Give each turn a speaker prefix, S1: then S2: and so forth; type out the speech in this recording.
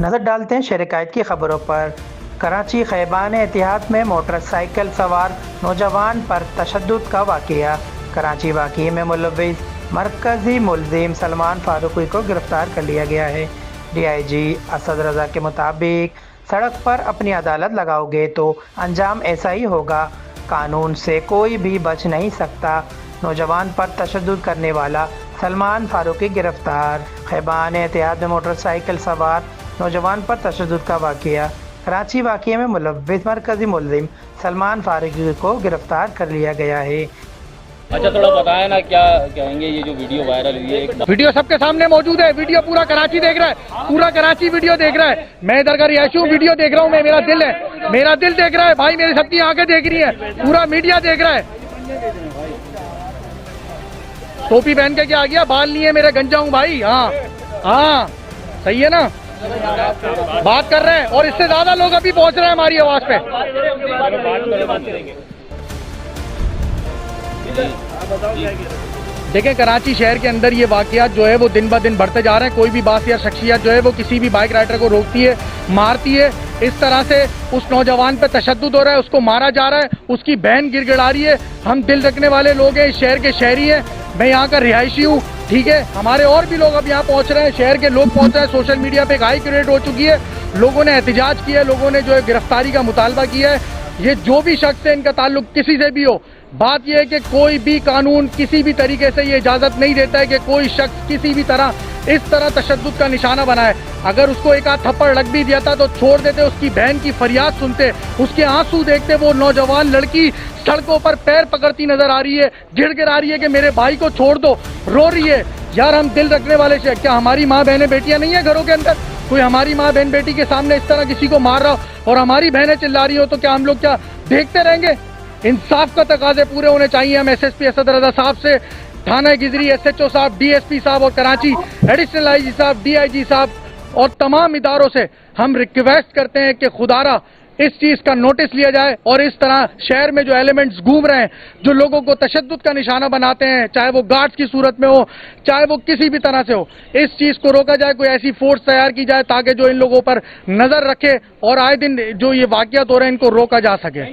S1: नज़र डालते हैं शहर कायद की खबरों पर। कराची खैबान एतिहाद में मोटरसाइकिल सवार नौजवान पर तशद्दुद का वाक़या। कराची वाक़ये में मुलव्विस मरकज़ी मुलजिम सलमान फारूकी को गिरफ्तार कर लिया गया है। DIG असद रज़ा के मुताबिक सड़क पर अपनी अदालत लगाओगे तो अंजाम ऐसा ही होगा। कानून से कोई भी बच नहीं सकता। नौजवान पर तशद्दुद करने वाला सलमान फारूकी गिरफ्तार। खैबान एतिहाद में मोटरसाइकिल सवार नौजवान पर तशद्दुद का वाक़या। कराची वाक़ये में मुलव्विस मरकज़ी मुलजिम सलमान फारूकी को गिरफ्तार कर लिया गया है।
S2: अच्छा, थोड़ा बताया ना, क्या कहेंगे ये जो वीडियो वायरल हुई है?
S3: वीडियो सबके सामने मौजूद है। वीडियो पूरा कराची देख रहा है, पूरा कराची वीडियो देख रहा है। मैं इधर का रिहायशी हूँ, वीडियो देख रहा हूँ मैं, मेरा दिल है, मेरा दिल देख रहा है भाई, मेरी सबकी आंखें देख रही है, पूरा मीडिया देख रहा है। टोपी पहन के क्या आ गया, बाल नहीं है मेरे, गंजा हूँ भाई। हाँ हाँ, सही है ना, बात कर रहे हैं और इससे ज्यादा लोग अभी पहुंच रहे हैं हमारी आवाज पे। देखें, कराची शहर के अंदर ये वाकयात जो है वो दिन ब दिन बढ़ते जा रहे हैं। कोई भी बात या शख्सियत जो है वो किसी भी बाइक राइडर को रोकती है, मारती है, इस तरह से उस नौजवान पे तशद्दुद हो रहा है, उसको मारा जा रहा है, उसकी बहन गिड़गिड़ा रही है। हम दिल रखने वाले लोग हैं, इस शहर के शहरी हैं, मैं यहाँ का रिहायशी हूँ, ठीक है। हमारे और भी लोग अब यहाँ पहुँच रहे हैं, शहर के लोग पहुँच रहे हैं। सोशल मीडिया पे एक हाई क्रिएट हो चुकी है, लोगों ने एहतजाज किया है, लोगों ने जो है गिरफ्तारी का मुतालबा किया है। ये जो भी शख्स है, इनका ताल्लुक किसी से भी हो, बात यह है कि कोई भी कानून किसी भी तरीके से ये इजाजत नहीं देता है कि कोई शख्स किसी भी तरह इस तरह तशद्दुद का निशाना बनाए। अगर उसको एक आध थप्पड़ लग भी दिया था तो छोड़ देते, उसकी बहन की फरियाद सुनते, उसके आंसू देखते। वो नौजवान लड़की सड़कों पर पैर पकड़ती नजर आ रही है, गिड़गिड़ा रही है कि मेरे भाई को छोड़ दो, रो रही है। यार, हम दिल रखने वाले से, क्या हमारी माँ बहनें बेटियां नहीं है घरों के अंदर? कोई हमारी माँ बहन बेटी के सामने इस तरह किसी को मार रहा हो और हमारी बहनें चिल्ला रही हो तो क्या हम लोग क्या देखते रहेंगे? इंसाफ का तकाजे पूरे होने चाहिए। हम SSP असद रज़ा साहब से, थाना गिजरी SHO साहब, DSP साहब और कराची एडिशनल IG साहब, DIG साहब और तमाम इदारों से हम रिक्वेस्ट करते हैं कि खुदारा इस चीज का नोटिस लिया जाए और इस तरह शहर में जो एलिमेंट्स घूम रहे हैं, जो लोगों को तशद्दुद का निशाना बनाते हैं, चाहे वो गार्ड्स की सूरत में हो, चाहे वो किसी भी तरह से हो, इस चीज को रोका जाए। कोई ऐसी फोर्स तैयार की जाए ताकि जो इन लोगों पर नजर रखे और आए दिन जो ये वाकयात हो रहे हैं इनको रोका जा सके।